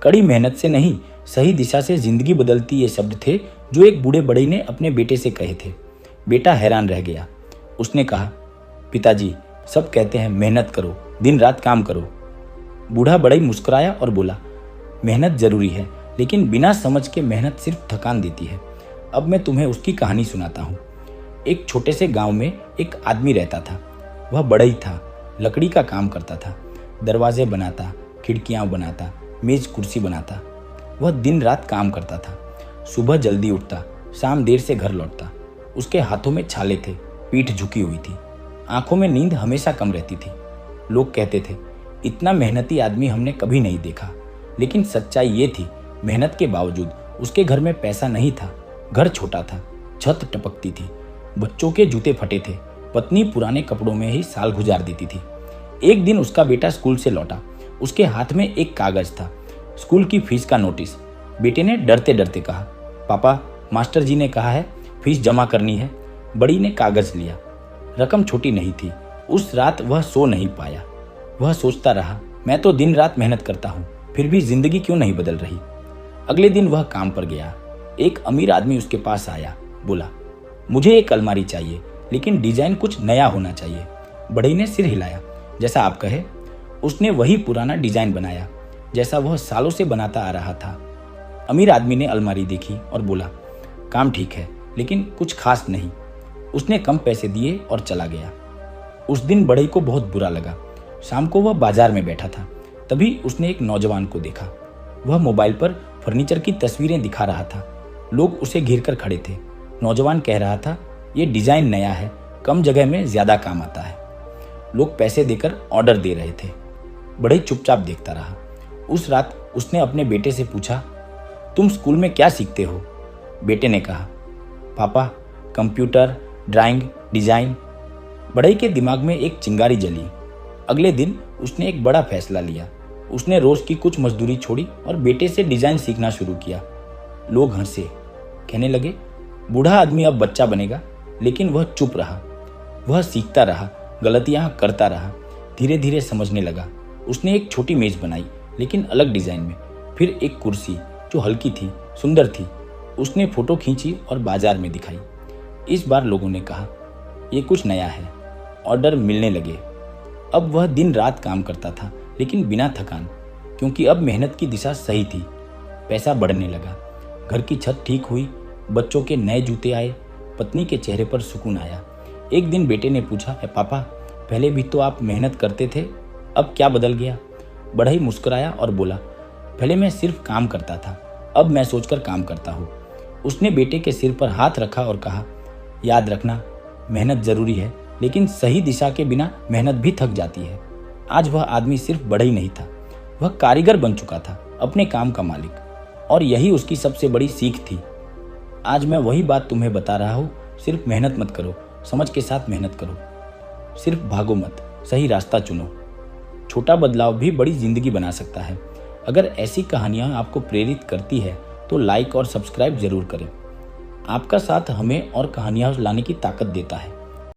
कड़ी मेहनत से नहीं, सही दिशा से जिंदगी बदलती ये शब्द थे जो एक बूढ़े बढ़ई ने अपने बेटे से कहे थे। बेटा हैरान रह गया। उसने कहा, पिताजी, सब कहते हैं मेहनत करो, दिन रात काम करो। बूढ़ा बढ़ई मुस्कुराया और बोला, मेहनत जरूरी है, लेकिन बिना समझ के मेहनत सिर्फ थकान देती है। अब मैं तुम्हें उसकी कहानी सुनाता हूँ। एक छोटे से गांव में एक आदमी रहता था। वह बढ़ई था, लकड़ी का काम करता था, दरवाजे बनाता, खिड़कियाँ बनाता, मेज कुर्सी बनाता। वह दिन रात काम करता था। सुबह जल्दी उठता, शाम देर से घर लौटता। उसके हाथों में छाले थे, पीठ झुकी हुई थी, आंखों में नींद हमेशा कम रहती थी। लोग कहते थे, इतना मेहनती आदमी हमने कभी नहीं देखा। लेकिन सच्चाई ये थी, मेहनत के बावजूद उसके घर में पैसा नहीं था। घर छोटा था, छत टपकती थी, बच्चों के जूते फटे थे, पत्नी पुराने कपड़ों में ही साल गुजार देती थी। एक दिन उसका बेटा स्कूल से लौटा। उसके हाथ में एक कागज था, स्कूल की फीस का नोटिस। बेटे ने डरते डरते कहा, पापा, मास्टर जी ने कहा है फीस जमा करनी है। बड़ी ने कागज लिया। रकम छोटी नहीं थी। उस रात वह सो नहीं पाया। वह सोचता रहा, मैं तो दिन रात मेहनत करता हूँ, फिर भी जिंदगी क्यों नहीं बदल रही। अगले दिन वह काम पर गया। एक अमीर आदमी उसके पास आया, बोला, मुझे एक अलमारी चाहिए, लेकिन डिजाइन कुछ नया होना चाहिए। बढ़ई ने सिर हिलाया, जैसा आप कहे। उसने वही पुराना डिजाइन बनाया, जैसा वह सालों से बनाता आ रहा था। अमीर आदमी ने अलमारी देखी और बोला, काम ठीक है, लेकिन कुछ खास नहीं। उसने कम पैसे दिए और चला गया। उस दिन बढ़ई को बहुत बुरा लगा। शाम को वह बाजार में बैठा था, तभी उसने एक नौजवान को देखा। वह मोबाइल पर फर्नीचर की तस्वीरें दिखा रहा था। लोग उसे घेर कर खड़े थे। नौजवान कह रहा था, ये डिजाइन नया है, कम जगह में ज्यादा काम आता है। लोग पैसे देकर ऑर्डर दे रहे थे। बढ़ई चुपचाप देखता रहा। उस रात उसने अपने बेटे से पूछा, तुम स्कूल में क्या सीखते हो। बेटे ने कहा, पापा, कंप्यूटर, ड्राइंग, डिजाइन। बढ़ई के दिमाग में एक चिंगारी जली। अगले दिन उसने एक बड़ा फैसला लिया। उसने रोज की कुछ मजदूरी छोड़ी और बेटे से डिजाइन सीखना शुरू किया। लोग हंसे, कहने लगे, बूढ़ा आदमी अब बच्चा बनेगा। लेकिन वह चुप रहा। वह सीखता रहा, गलतियां करता रहा, धीरे धीरे समझने लगा। उसने एक छोटी मेज बनाई, लेकिन अलग डिजाइन में। फिर एक कुर्सी जो हल्की थी, सुंदर थी। उसने फोटो खींची और बाजार में दिखाई। इस बार लोगों ने कहा, ये कुछ नया है। ऑर्डर मिलने लगे। अब वह दिन रात काम करता था, लेकिन बिना थकान, क्योंकि अब मेहनत की दिशा सही थी। पैसा बढ़ने लगा, घर की छत ठीक हुई, बच्चों के नए जूते आए, पत्नी के चेहरे पर सुकून आया। एक दिन बेटे ने पूछा, पापा, पहले भी तो आप मेहनत करते थे, अब क्या बदल गया। बढ़ई मुस्कुराया और बोला, पहले मैं सिर्फ काम करता था, अब मैं सोचकर काम करता हूँ। उसने बेटे के सिर पर हाथ रखा और कहा, याद रखना, मेहनत जरूरी है, लेकिन सही दिशा के बिना मेहनत भी थक जाती है। आज वह आदमी सिर्फ बढ़ई नहीं था, वह कारीगर बन चुका था, अपने काम का मालिक। और यही उसकी सबसे बड़ी सीख थी। आज मैं वही बात तुम्हें बता रहा हूँ, सिर्फ मेहनत मत करो, समझ के साथ मेहनत करो। सिर्फ भागो मत, सही रास्ता चुनो। छोटा बदलाव भी बड़ी जिंदगी बना सकता है। अगर ऐसी कहानियाँ आपको प्रेरित करती है तो लाइक और सब्सक्राइब जरूर करें। आपका साथ हमें और कहानियाँ लाने की ताकत देता है।